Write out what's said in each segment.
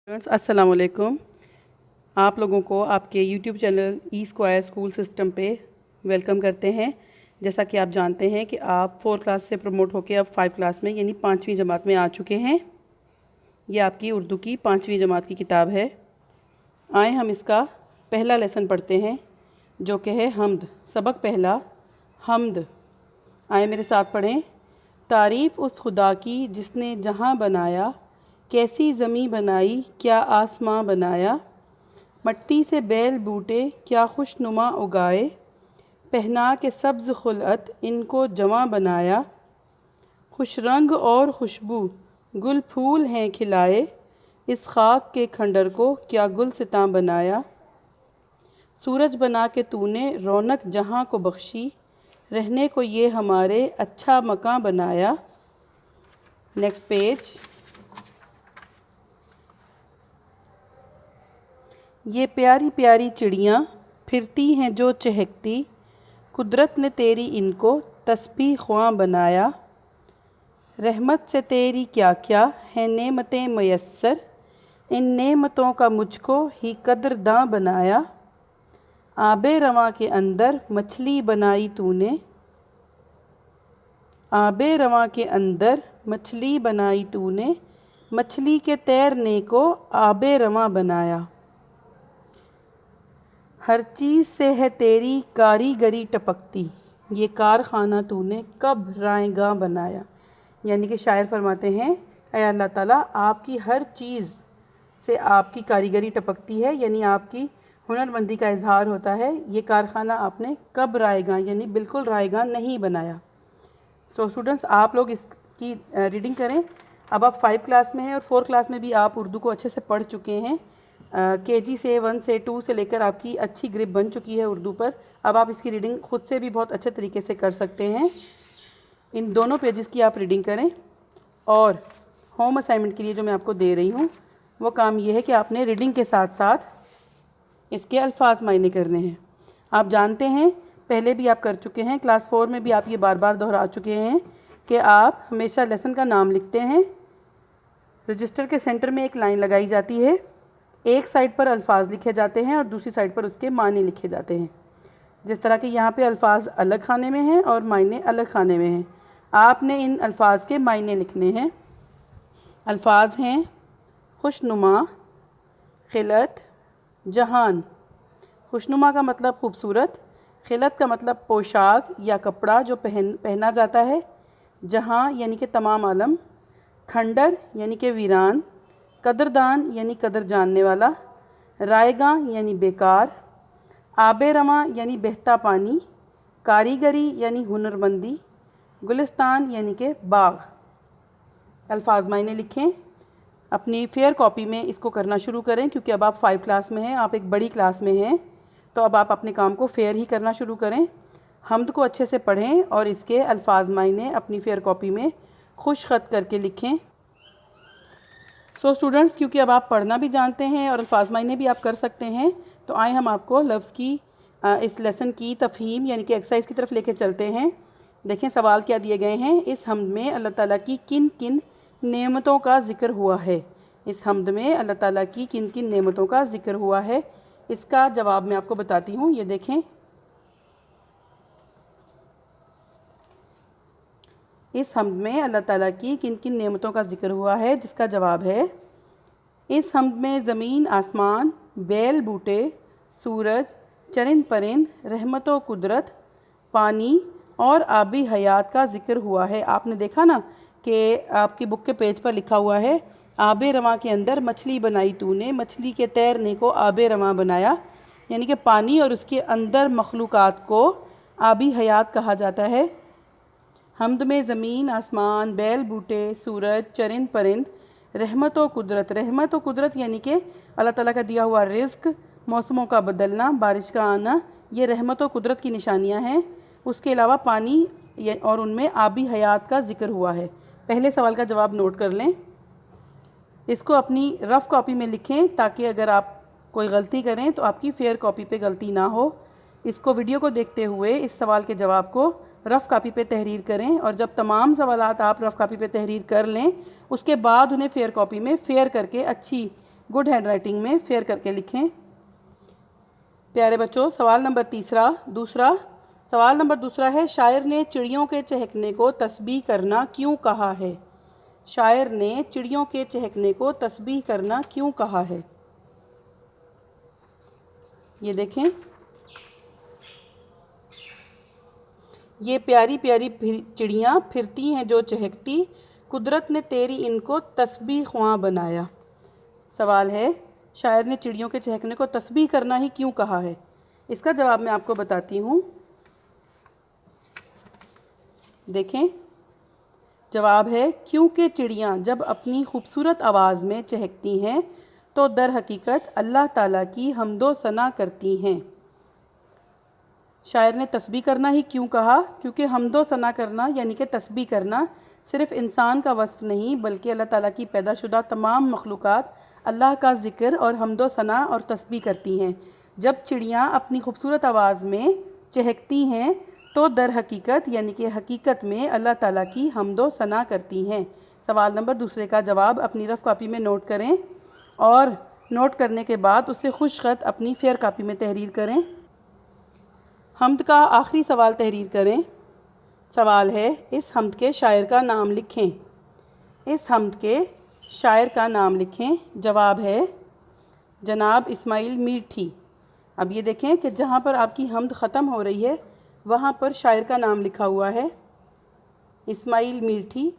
Friends अस्सलाम वालेकुम। आप लोगों को आपके YouTube channel E square school system पे वेलकम करते हैं। जैसा कि आप जानते हैं कि आप 4 क्लास से प्रमोट होकर अब 5 क्लास में यानी 5वीं जमात में आ चुके हैं। ये आपकी उर्दू की 5वीं जमात की किताब है। आए हम इसका पहला लेसन पढ़ते हैं जो कि है हम्द। सबक पहला हम्द। आए मेरे साथ पढ़ें। तारीफ़ उस खुदा की जिसने जहाँ बनाया, कैसी ज़मीं बनाई क्या आसमां बनाया। मट्टी से बैल बूटे क्या खुशनुमा उगाए, पहना के सब्ज़ खुलअत इनको जवां बनाया। खुश रंग और खुशबू गुल फूल हैं खिलाए, इस खाक के खंडर को क्या गुलसितां बनाया। सूरज बना के तूने रौनक जहाँ को बख्शी, रहने को ये हमारे अच्छा मकां बनाया। Next page. ये प्यारी प्यारी चिड़ियाँ फिरती हैं जो चहकती, कुदरत ने तेरी इनको तस्बीह ख्वां बनाया। रहमत से तेरी क्या क्या हैं नेमतें मयस्सर, इन नेमतों का मुझको ही कदरदां बनाया। आबे रवां के अंदर मछली बनाई तूने, आबे रवां के अंदर मछली बनाई तूने, मछली के तैरने को आबे रवां बनाया। हर चीज़ से है तेरी कारीगरी टपकती, ये कारखाना तूने कब रायगां बनाया। यानी कि शायर फरमाते हैं, ऐ अल्लाह ताला आपकी हर चीज़ से आपकी कारीगरी टपकती है, यानी आपकी हुनरमंदी का इजहार होता है। ये कारखाना आपने कब रायगां यानी बिल्कुल रायगां नहीं बनाया। सो स्टूडेंट्स, आप लोग इसकी रीडिंग करें। अब आप 5 क्लास में हैं और 4 क्लास में भी आप उर्दू को अच्छे से पढ़ चुके हैं। केजी से 1 से 2 से लेकर आपकी अच्छी ग्रिप बन चुकी है उर्दू पर। अब आप इसकी रीडिंग खुद से भी बहुत अच्छे तरीके से कर सकते हैं। इन दोनों पेजेस की आप रीडिंग करें। और होम असाइनमेंट के लिए जो मैं आपको दे रही हूँ वो काम ये है कि आपने रीडिंग के साथ साथ इसके अल्फाज मायने करने हैं। आप जानते हैं, पहले भी आप कर चुके हैं, क्लास 4 में भी आप ये बार बार दोहरा चुके हैं कि आप हमेशा लेसन का नाम लिखते हैं। रजिस्टर के सेंटर में एक लाइन लगाई जाती है, एक साइड पर अल्फाज लिखे जाते हैं और दूसरी साइड पर उसके मायने लिखे जाते हैं। जिस तरह कि यहाँ पे अल्फाज अलग खाने में हैं और मायने अलग खाने में हैं। आपने इन अल्फाज के मायने लिखने हैं। अल्फाज हैं खुशनुमा, खिलत, जहान। खुशनुमा का मतलब खूबसूरत, खिलत का मतलब पोशाक या कपड़ा जो पहना जाता है, जहाँ यानी कि तमाम आलम, खंडर यानी कि वीरान, कदरदान यानी कदर जानने वाला, रायगां यानी बेकार, आबे रवां यानी बहता पानी, कारीगरी यानी हुनरमंदी, गुलिस्तान यानी कि बाग। अल्फाज मायने लिखें। अपनी फेयर कॉपी में इसको करना शुरू करें क्योंकि अब आप 5 क्लास में हैं, आप एक बड़ी क्लास में हैं, तो अब आप अपने काम को फेयर ही करना शुरू करें। हम्द को अच्छे से पढ़ें और इसके अल्फाज मायने अपनी फेयर कॉपी में खुश खत करके लिखें। सो स्टूडेंट्स, क्योंकि अब आप पढ़ना भी जानते हैं और अल्फाज मायने भी आप कर सकते हैं, तो आए हम आपको लफ्ज़ की इस लेसन की तफ़हीम यानी कि एक्सरसाइज की तरफ लेके चलते हैं। देखें सवाल क्या दिए गए हैं। इस हम्द में अल्लाह ताला की किन किन नेमतों का ज़िक्र हुआ है। इस हम्द में अल्लाह ताला की किन किन नेमतों का ज़िक्र हुआ है, इसका जवाब मैं आपको बताती हूँ। ये देखें, इस हम्द में अल्लाह ताला की किन किन नेमतों का ज़िक्र हुआ है, जिसका जवाब है इस हम्द में ज़मीन आसमान, बैल बूटे, सूरज, चरिंद परिंद, रहमत व कुदरत, पानी और आबी हयात का ज़िक्र हुआ है। आपने देखा ना कि आपकी बुक के पेज पर लिखा हुआ है, आबे रवां के अंदर मछली बनाई तूने, मछली के तैरने को आबे रवां बनाया। यानी कि पानी और उसके अंदर मखलूक़ात को आबी हयात कहा जाता है। हम्द में ज़मीन आसमान, बैल बूटे, सूरज, चरिंद परिंद, रहमत व कुदरत। रहमत व कुदरत यानी कि अल्लाह ताला का दिया हुआ रिज़्क़, मौसमों का बदलना, बारिश का आना, ये रहमत व कुदरत की निशानियाँ हैं। उसके अलावा पानी और उनमें आबी हयात का ज़िक्र हुआ है। पहले सवाल का जवाब नोट कर लें। इसको अपनी रफ़ कॉपी में लिखें ताकि अगर आप कोई गलती करें तो आपकी फेयर कॉपी पे गलती ना हो। इसको वीडियो को देखते हुए इस सवाल के जवाब को रफ़ कापी पे तहरीर करें और जब तमाम सवालात आप रफ़ कापी पे तहरीर कर लें उसके बाद उन्हें फ़ेयर कॉपी में फ़ेयर करके अच्छी गुड हैंड राइटिंग में फेयर करके लिखें। प्यारे बच्चों, सवाल नंबर दूसरा है, शायर ने चिड़ियों के चहकने को तस्बीह करना क्यों कहा है? शायर ने चिड़ियों के चहकने को तस्बीह करना क्यों कहा है? ये देखें, ये प्यारी प्यारी चिड़ियाँ फिरती हैं जो चहकती, कुदरत ने तेरी इनको तस्बीह ख्वां बनाया। सवाल है, शायर ने चिड़ियों के चहकने को तस्बीह करना ही क्यों कहा है? इसका जवाब मैं आपको बताती हूँ। देखें, जवाब है क्योंकि चिड़ियाँ जब अपनी खूबसूरत आवाज़ में चहकती हैं तो दर हकीकत अल्लाह ताला की हम्दो सना करती हैं। शायर ने तस्बीह करना ही क्यों कहा? क्योंकि हम्दो सना करना यानी कि तस्बीह करना सिर्फ़ इंसान का वस्फ़ नहीं बल्कि अल्लाह ताला की पैदाशुदा तमाम मखलूक़ात अल्लाह का ज़िक्र और हम्दो सना और तस्बीह करती हैं। जब चिड़ियाँ अपनी खूबसूरत आवाज़ में चहकती हैं तो दर हकीकत यानी कि हकीकत में अल्लाह ताला की हम्दो सना करती हैं। सवाल नंबर दूसरे का जवाब अपनी रफ़ कॉपी में नोट करें और नोट करने के बाद उससे खुश ख़त अपनी फेयर कॉपी में तहरीर करें। हम्द का आखिरी सवाल तहरीर करें। सवाल है, इस हम्द के शायर का नाम लिखें। इस हम्द के शायर का नाम लिखें। जवाब है जनाब इस्माइल मीठी। अब ये देखें कि जहाँ पर आपकी हम्द ख़त्म हो रही है वहाँ पर शायर का नाम लिखा हुआ है इस्माइल मीठी।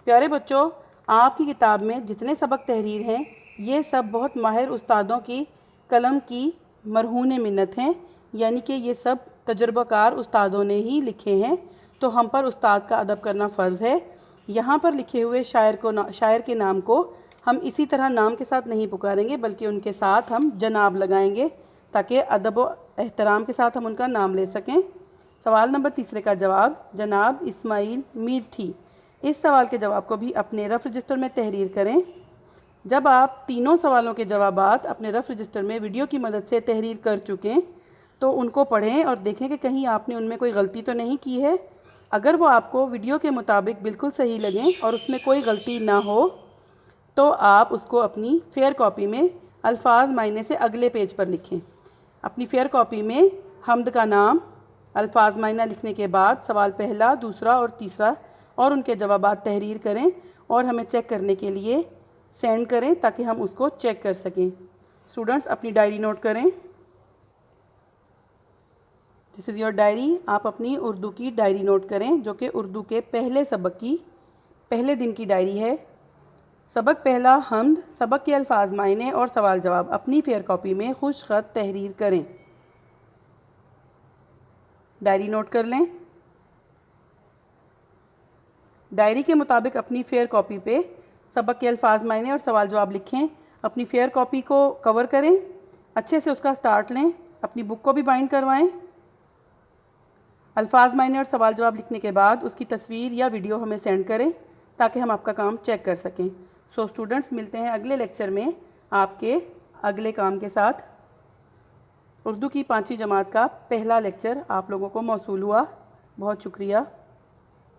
प्यारे बच्चों, आपकी किताब में जितने सबक तहरीर हैं ये सब बहुत माहिर उस्तादों की कलम की मरहून मिन्नत हैं, यानी कि ये सब तजुर्बाकार उस्तादों ने ही लिखे हैं, तो हम पर उस्ताद का अदब करना फ़र्ज़ है। यहाँ पर लिखे हुए शायर के नाम को हम इसी तरह नाम के साथ नहीं पुकारेंगे बल्कि उनके साथ हम जनाब लगाएंगे ताकि अदब व एहतराम के साथ हम उनका नाम ले सकें। सवाल नंबर तीसरे का जवाब जनाब इस्माइल मीठी। इस सवाल के जवाब को भी अपने रफ़ रजिस्टर में तहरीर करें। जब आप तीनों सवालों के जवाबात अपने रफ़ रजिस्टर में वीडियो की मदद से तहरीर कर चुकें तो उनको पढ़ें और देखें कि कहीं आपने उनमें कोई गलती तो नहीं की है। अगर वो आपको वीडियो के मुताबिक बिल्कुल सही लगें और उसमें कोई गलती ना हो तो आप उसको अपनी फेयर कॉपी में अल्फाज मायने से अगले पेज पर लिखें। अपनी फेयर कॉपी में हम्द का नाम, अल्फाज मायना लिखने के बाद सवाल पहला, दूसरा और तीसरा और उनके जवाबात तहरीर करें और हमें चेक करने के लिए सेंड करें ताकि हम उसको चेक कर सकें। स्टूडेंट्स, अपनी डायरी नोट करें। This is your diary. आप अपनी उर्दू की डायरी नोट करें जो कि उर्दू के पहले सबक की पहले दिन की डायरी है। सबक पहला हम्द, सबक के अल्फाज मायने और सवाल जवाब अपनी फेयर कॉपी में खुश ख़त तहरीर करें। डायरी नोट कर लें। डायरी के मुताबिक अपनी फेयर कॉपी पे सबक के अल्फाज मायने और सवाल जवाब लिखें। अपनी फेयर कॉपी को कवर करें, अच्छे से उसका स्टार्ट लें, अपनी बुक को भी बाइंड करवाएं। अल्फाज मायने और सवाल जवाब लिखने के बाद उसकी तस्वीर या वीडियो हमें सेंड करें ताकि हम आपका काम चेक कर सकें। सो स्टूडेंट्स, मिलते हैं अगले लेक्चर में आपके अगले काम के साथ। उर्दू की 5वीं जमात का पहला लेक्चर आप लोगों को मौसूल हुआ। बहुत शुक्रिया।